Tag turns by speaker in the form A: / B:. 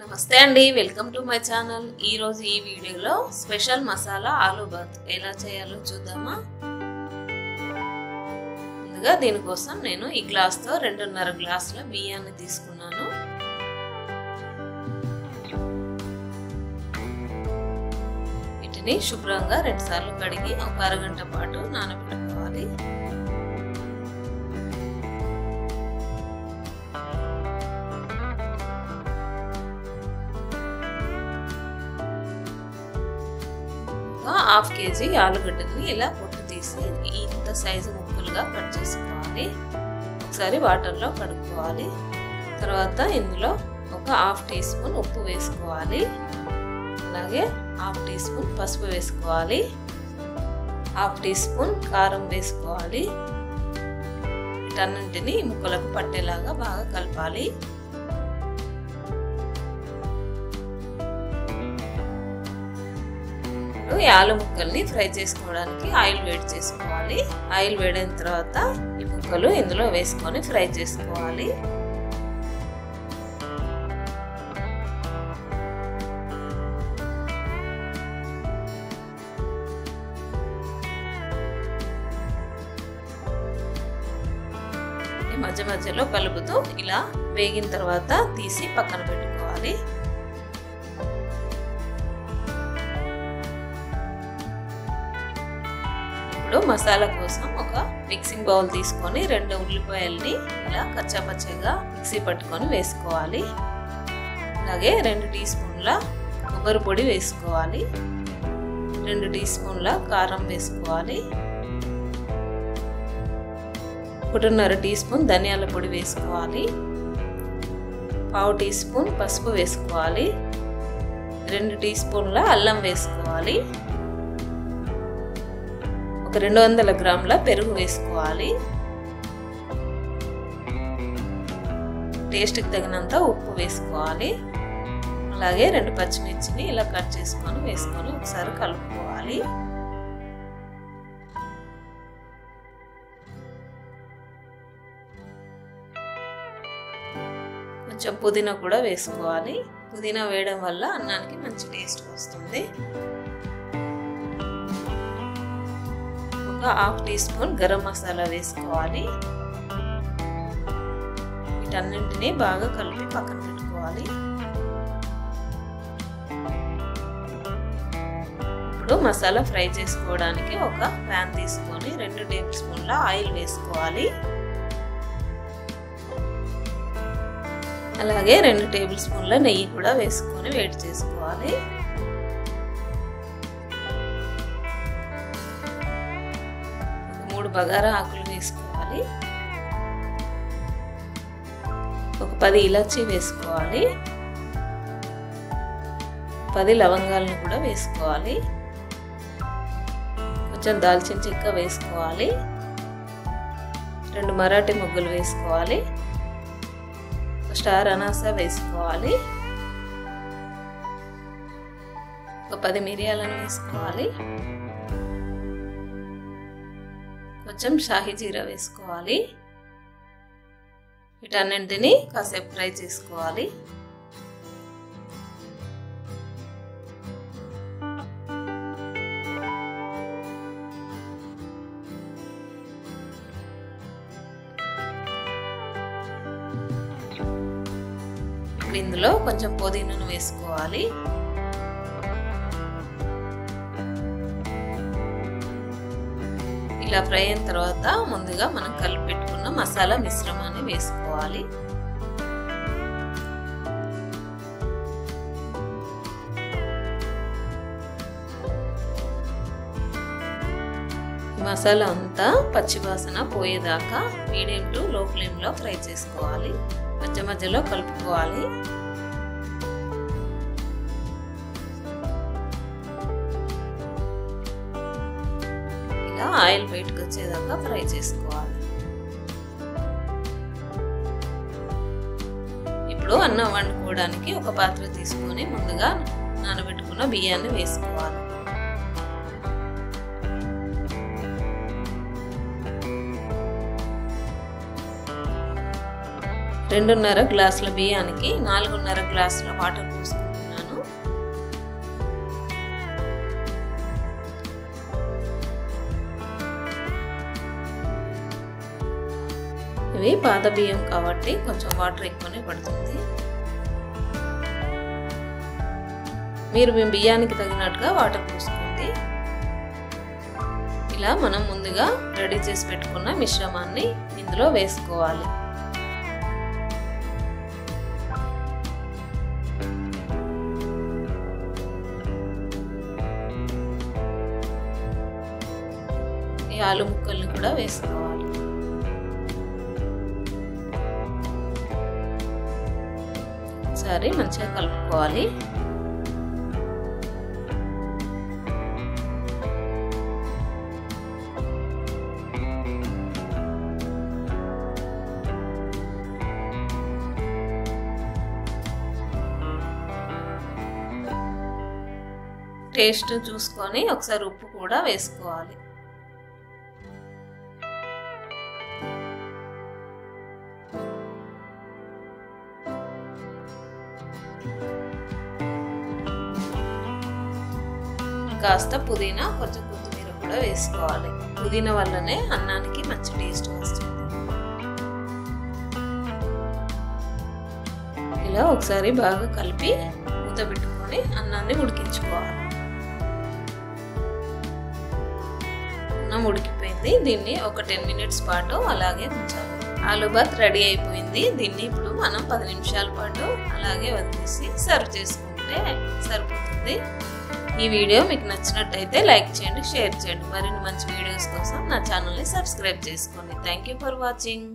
A: నమస్తే అండి, welcome to my channel. ఈ రోజు ఈ వీడియోలో స్పెషల్ మసాలా ఆలూ బాత్ ఎలా చేయాలో చూద్దామా. ముందుగా దీనికోసం నేను ఈ గ్లాస్తో 2.5 గ్లాసుల బియ్యాన్ని తీసుకున్నాను. వీటిని శుభ్రంగా 2 సార్లు కడిగి ఒక అరగంట పాటు నానబెట్టుకోవాలి. హాఫ్ కేజీ ఆలుగడ్డని ఇలా పొట్టు తీసి ఇంత సైజు ముక్కలుగా కట్ చేసుకోవాలి. ఒకసారి వాటర్లో కడుక్కోవాలి. తర్వాత ఇందులో ఒక హాఫ్ టీ స్పూన్ ఉప్పు వేసుకోవాలి. అలాగే హాఫ్ టీ స్పూన్ పసుపు వేసుకోవాలి. హాఫ్ టీ స్పూన్ కారం వేసుకోవాలి. వీటన్నింటినీ ముక్కలకు పట్టేలాగా బాగా కలపాలి. ఈ ఆలు ముక్కల్ని ఫ్రై చేసుకోవడానికి ఆయిల్ వేడి చేసుకోవాలి. ఆయిల్ వేడైన తర్వాత ఈ ముక్కలు ఇందులో వేసుకొని ఫ్రై చేసుకోవాలి. మధ్య మధ్యలో కలుపుతూ ఇలా వేగిన తర్వాత తీసి పక్కన పెట్టుకోవాలి. మసాలా కోసం ఒక మిక్సింగ్ బౌల్ తీసుకొని 2 ఉల్లిపాయల్ని ఇలా కచ్చాపచ్చగా మిక్సీ పట్టుకొని వేసుకోవాలి. అలాగే 2 టీ స్పూన్ల కొబ్బరి పొడి వేసుకోవాలి. 2 టీ స్పూన్ల కారం వేసుకోవాలి. 1.5 టీ స్పూన్ ధనియాల పొడి వేసుకోవాలి. 1/2 టీ స్పూన్ పసుపు వేసుకోవాలి. 2 టీ స్పూన్ల అల్లం వేసుకోవాలి. 200 గ్రాముల పెరుగు వేసుకోవాలి. టేస్ట్కి తగినంత ఉప్పు వేసుకోవాలి. అలాగే 2 పచ్చిమిర్చిని ఇలా కట్ చేసుకొని వేసుకొని ఒకసారి కలుపుకోవాలి. కొంచెం పుదీనా కూడా వేసుకోవాలి. పుదీనా వేయడం వల్ల అన్నానికి మంచి టేస్ట్ వస్తుంది. Half teaspoon garam masala వేసుకోవాలి. వీటన్నింటినీ బాగా కలిపి పక్కన పెట్టుకోవాలి. ఇప్పుడు మసాలా ఫ్రై చేసుకోవడానికి ఒక ప్యాన్ తీసుకొని 2 టేబుల్ స్పూన్ల ఆయిల్ వేసుకోవాలి. అలాగే 2 టేబుల్ స్పూన్ల నెయ్యి కూడా వేసుకొని వేడి చేసుకోవాలి. 3 బగారా ఆకులు వేసుకోవాలి. ఒక 10 ఇలాచీ వేసుకోవాలి. 10 లవంగాలను కూడా వేసుకోవాలి. కొంచెం దాల్చిన చెక్క వేసుకోవాలి. 2 మరాఠీ మొగ్గలు వేసుకోవాలి. స్టార్ అనాస వేసుకోవాలి. ఒక 10 మిరియాలను వేసుకోవాలి. కొంచెం షాహీ జీరా వేసుకోవాలి. వీటన్నింటినీ కాసేపు ఫ్రై చేసుకోవాలి. ఇప్పుడు ఇందులో కొంచెం పుదీనాను వేసుకోవాలి. ఇలా ఫ్రై అయిన తర్వాత ముందుగా మనం కలిపి పెట్టుకున్న మసాలా మిశ్రమాన్ని వేసుకోవాలి. మసాలా అంతా పచ్చివాసన పోయేదాకా మీడియం టు లో ఫ్లేమ్ లో ఫ్రై చేసుకోవాలి. మధ్య మధ్యలో కలుపుకోవాలి. ఆయిల్ బయటకు వచ్చేదాకా ఫ్రై చేసుకోవాలి. ఇప్పుడు అన్నం వండుకోవడానికి ఒక పాత్ర తీసుకొని ముందుగా నానబెట్టుకున్న బియ్యాన్ని వేసుకోవాలి. 2.5 గ్లాసుల బియ్యానికి 4.5 గ్లాసుల వాటర్ పోసుకుంటున్నాను. ఇవి పాత బియ్యం కాబట్టి కొంచెం వాటర్ ఎక్కువనే పడుతుంది. మీరు మీ బియ్యానికి తగినట్టుగా వాటర్ పోసుకోండి. ఇలా మనం ముందుగా రెడీ చేసి పెట్టుకున్న మిశ్రమాన్ని ఇందులో వేసుకోవాలి. ఈ ఆలు ముక్కల్ని కూడా వేసుకోవాలి. ఒకసారి మంచిగా కలుపుకోవాలి. టేస్ట్ చూసుకొని ఒకసారి ఉప్పు కూడా వేసుకోవాలి. కాస్త పుదీనా, కొంచెం కొత్తిమీర కూడా వేసుకోవాలి. పుదీనా వల్లనే అన్నానికి మంచి టేస్ట్ వస్తుంది. ఇలా ఒకసారి బాగా కలిపి మూత పెట్టుకొని అన్నాన్ని ఉడికించుకోవాలి. అన్నం ఉడికిపోయింది. దీన్ని ఒక 10 మినిట్స్ పాటు అలాగే ఉంచాలి. ఆలు బాత్ రెడీ అయిపోయింది. దీన్ని ఇప్పుడు మనం 10 నిమిషాల పాటు అలాగే వదిలేసి సర్వ్ చేసుకుంటే సరిపోతుంది. ఈ వీడియో మీకు నచ్చినట్టయితే లైక్ చేయండి, షేర్ చేయండి. మరిన్ని మంచి వీడియోస్ కోసం నా ఛానల్ని సబ్స్క్రైబ్ చేసుకోండి. Thank you for watching.